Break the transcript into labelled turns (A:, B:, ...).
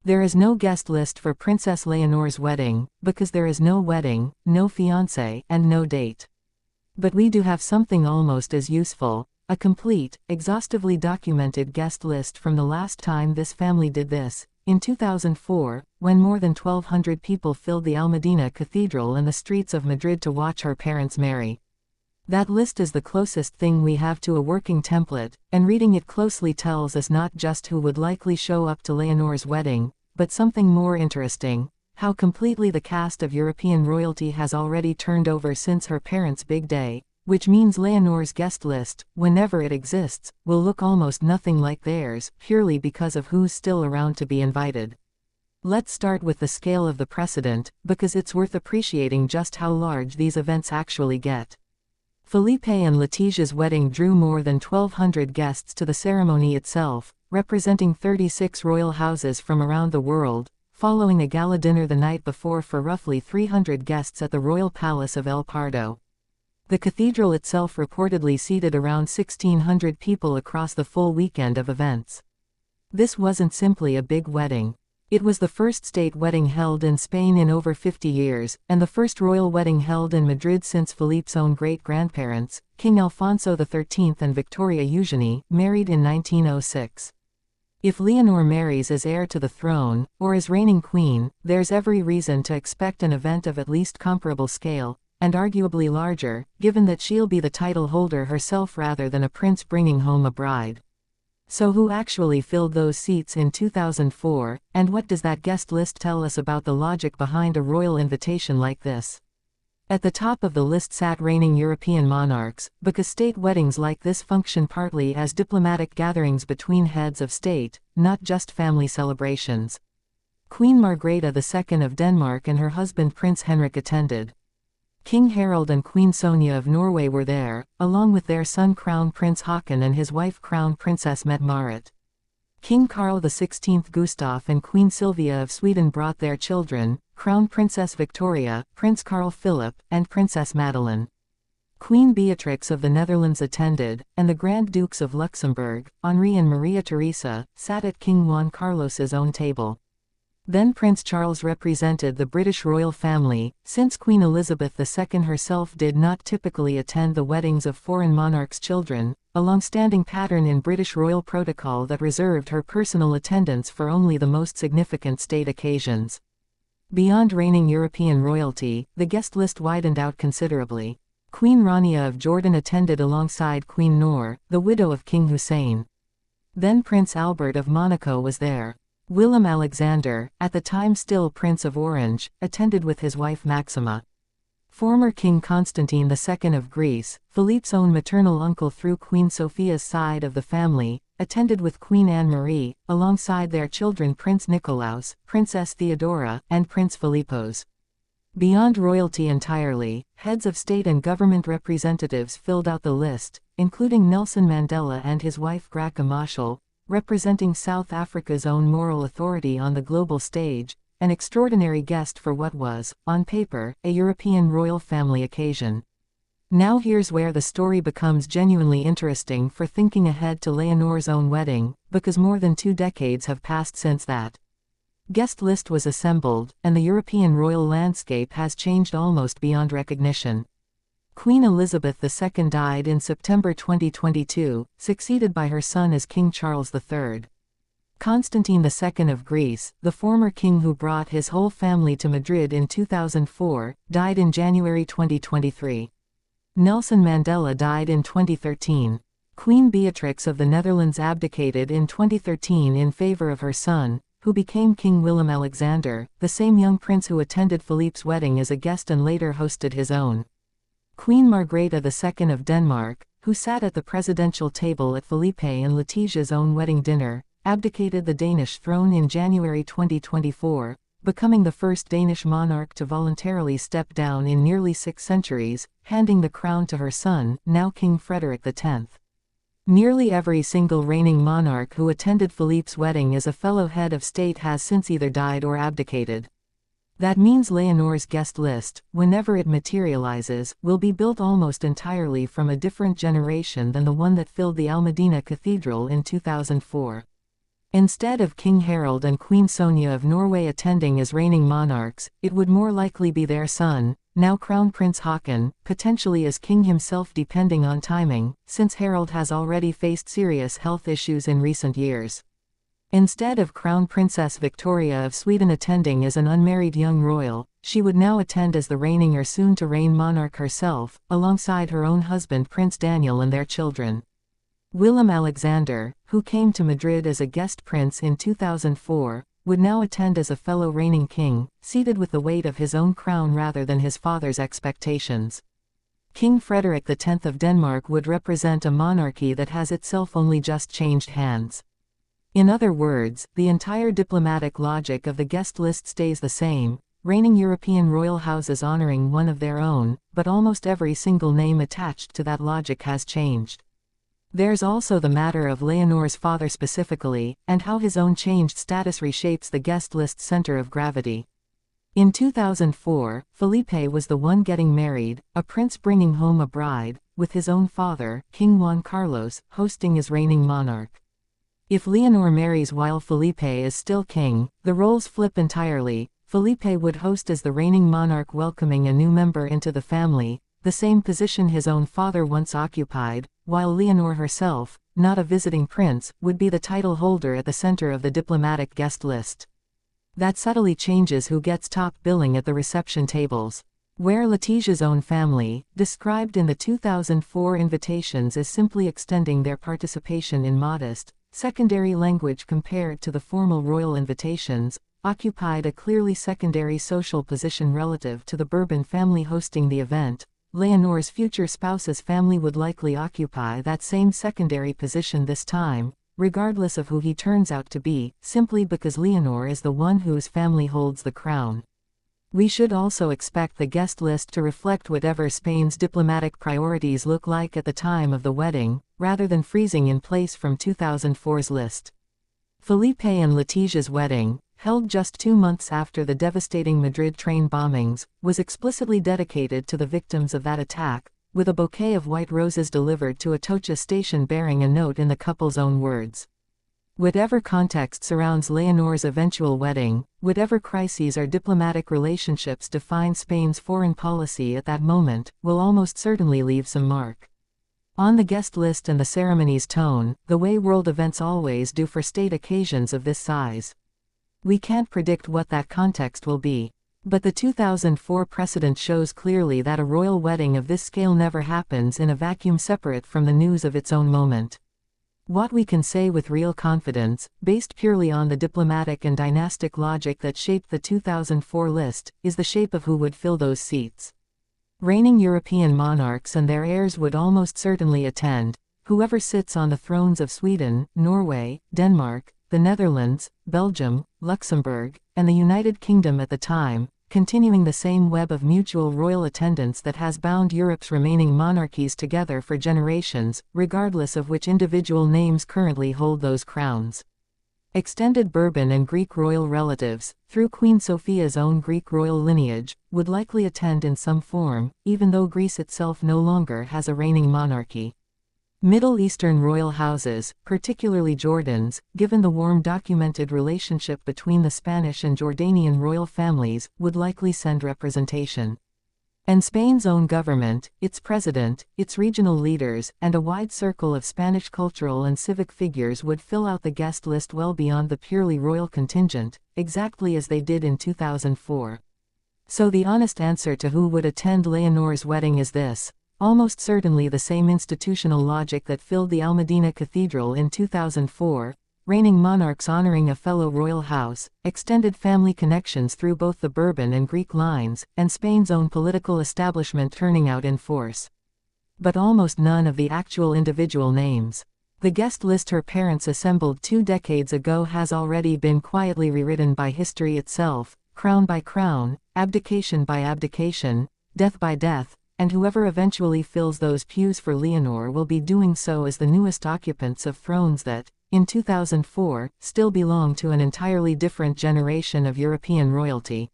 A: There is no guest list for Princess Leonor's wedding, because there is no wedding, no fiancé, and no date. But we do have something almost as useful, a complete, exhaustively documented guest list from the last time this family did this, in 2004, when more than 1,200 people filled the Almudena Cathedral and the streets of Madrid to watch her parents marry. That list is the closest thing we have to a working template, and reading it closely tells us not just who would likely show up to Leonor's wedding, but something more interesting: how completely the cast of European royalty has already turned over since her parents' big day, which means Leonor's guest list, whenever it exists, will look almost nothing like theirs, purely because of who's still around to be invited. Let's start with the scale of the precedent, because it's worth appreciating just how large these events actually get. Felipe and Letitia's wedding drew more than 1,200 guests to the ceremony itself, representing 36 royal houses from around the world, following a gala dinner the night before for roughly 300 guests at the Royal Palace of El Pardo. The cathedral itself reportedly seated around 1,600 people across the full weekend of events. This wasn't simply a big wedding. It was the first state wedding held in Spain in over 50 years, and the first royal wedding held in Madrid since Felipe's own great-grandparents, King Alfonso XIII and Victoria Eugenie, married in 1906. If Leonor marries as heir to the throne, or as reigning queen, there's every reason to expect an event of at least comparable scale, and arguably larger, given that she'll be the title holder herself rather than a prince bringing home a bride. So who actually filled those seats in 2004, and what does that guest list tell us about the logic behind a royal invitation like this? At the top of the list sat reigning European monarchs, because state weddings like this function partly as diplomatic gatherings between heads of state, not just family celebrations. Queen Margrethe II of Denmark and her husband Prince Henrik attended. King Harald and Queen Sonja of Norway were there, along with their son Crown Prince Haakon and his wife Crown Princess Mette-Marit. King Carl XVI Gustaf and Queen Sylvia of Sweden brought their children, Crown Princess Victoria, Prince Carl Philip, and Princess Madeleine. Queen Beatrix of the Netherlands attended, and the Grand Dukes of Luxembourg, Henri and Maria Theresa, sat at King Juan Carlos's own table. Then Prince Charles represented the British royal family, since Queen Elizabeth II herself did not typically attend the weddings of foreign monarchs' children, a long-standing pattern in British royal protocol that reserved her personal attendance for only the most significant state occasions. Beyond reigning European royalty, the guest list widened out considerably. Queen Rania of Jordan attended alongside Queen Noor, the widow of King Hussein. Then Prince Albert of Monaco was there. Willem-Alexander, at the time still Prince of Orange, attended with his wife Maxima. Former King Constantine II of Greece, Philippe's own maternal uncle through Queen Sophia's side of the family, attended with Queen Anne-Marie, alongside their children Prince Nicolaus, Princess Theodora, and Prince Philippos. Beyond royalty entirely, heads of state and government representatives filled out the list, including Nelson Mandela and his wife Graca Machel, representing South Africa's own moral authority on the global stage, an extraordinary guest for what was, on paper, a European royal family occasion. Now here's where the story becomes genuinely interesting for thinking ahead to Leonor's own wedding, because more than 2 decades have passed since that guest list was assembled, and the European royal landscape has changed almost beyond recognition. Queen Elizabeth II died in September 2022, succeeded by her son as King Charles III. Constantine II of Greece, the former king who brought his whole family to Madrid in 2004, died in January 2023. Nelson Mandela died in 2013. Queen Beatrix of the Netherlands abdicated in 2013 in favor of her son, who became King Willem-Alexander, the same young prince who attended Philippe's wedding as a guest and later hosted his own. Queen Margrethe II of Denmark, who sat at the presidential table at Felipe and Letitia's own wedding dinner, abdicated the Danish throne in January 2024, becoming the first Danish monarch to voluntarily step down in nearly 6 centuries, handing the crown to her son, now King Frederick X. Nearly every single reigning monarch who attended Philippe's wedding as a fellow head of state has since either died or abdicated. That means Leonor's guest list, whenever it materializes, will be built almost entirely from a different generation than the one that filled the Almudena Cathedral in 2004. Instead of King Harald and Queen Sonja of Norway attending as reigning monarchs, it would more likely be their son, now Crown Prince Haakon, potentially as king himself depending on timing, since Harald has already faced serious health issues in recent years. Instead of Crown Princess Victoria of Sweden attending as an unmarried young royal, she would now attend as the reigning or soon-to-reign monarch herself, alongside her own husband Prince Daniel and their children. Willem Alexander, who came to Madrid as a guest prince in 2004, would now attend as a fellow reigning king, seated with the weight of his own crown rather than his father's expectations. King Frederick X of Denmark would represent a monarchy that has itself only just changed hands. In other words, the entire diplomatic logic of the guest list stays the same, reigning European royal houses honoring one of their own, but almost every single name attached to that logic has changed. There's also the matter of Leonor's father specifically, and how his own changed status reshapes the guest list's center of gravity. In 2004, Felipe was the one getting married, a prince bringing home a bride, with his own father, King Juan Carlos, hosting as reigning monarch. If Leonor marries while Felipe is still king, the roles flip entirely. Felipe would host as the reigning monarch welcoming a new member into the family, the same position his own father once occupied, while Leonor herself, not a visiting prince, would be the title holder at the center of the diplomatic guest list. That subtly changes who gets top billing at the reception tables. Where Letitia's own family, described in the 2004 invitations as simply extending their participation in modest, secondary language compared to the formal royal invitations, occupied a clearly secondary social position relative to the Bourbon family hosting the event, Leonor's future spouse's family would likely occupy that same secondary position this time, regardless of who he turns out to be, simply because Leonor is the one whose family holds the crown. We should also expect the guest list to reflect whatever Spain's diplomatic priorities look like at the time of the wedding, rather than freezing in place from 2004's list. Felipe and Letitia's wedding, held just 2 months after the devastating Madrid train bombings, was explicitly dedicated to the victims of that attack, with a bouquet of white roses delivered to Atocha station bearing a note in the couple's own words. Whatever context surrounds Leonor's eventual wedding, whatever crises or diplomatic relationships define Spain's foreign policy at that moment, will almost certainly leave some mark on the guest list and the ceremony's tone, the way world events always do for state occasions of this size. We can't predict what that context will be. But the 2004 precedent shows clearly that a royal wedding of this scale never happens in a vacuum separate from the news of its own moment. What we can say with real confidence, based purely on the diplomatic and dynastic logic that shaped the 2004 list, is the shape of who would fill those seats. Reigning European monarchs and their heirs would almost certainly attend, whoever sits on the thrones of Sweden, Norway, Denmark, the Netherlands, Belgium, Luxembourg, and the United Kingdom at the time, continuing the same web of mutual royal attendance that has bound Europe's remaining monarchies together for generations, regardless of which individual names currently hold those crowns. Extended Bourbon and Greek royal relatives, through Queen Sophia's own Greek royal lineage, would likely attend in some form, even though Greece itself no longer has a reigning monarchy. Middle Eastern royal houses, particularly Jordan's, given the warm documented relationship between the Spanish and Jordanian royal families, would likely send representation. And Spain's own government, its president, its regional leaders, and a wide circle of Spanish cultural and civic figures would fill out the guest list well beyond the purely royal contingent, exactly as they did in 2004. So the honest answer to who would attend Leonor's wedding is this: almost certainly the same institutional logic that filled the Almedina Cathedral in 2004, reigning monarchs honoring a fellow royal house, extended family connections through both the Bourbon and Greek lines, and Spain's own political establishment turning out in force. But almost none of the actual individual names. The guest list her parents assembled 2 decades ago has already been quietly rewritten by history itself, crown by crown, abdication by abdication, death by death, and whoever eventually fills those pews for Leonor will be doing so as the newest occupants of thrones that, in 2004, still belong to an entirely different generation of European royalty.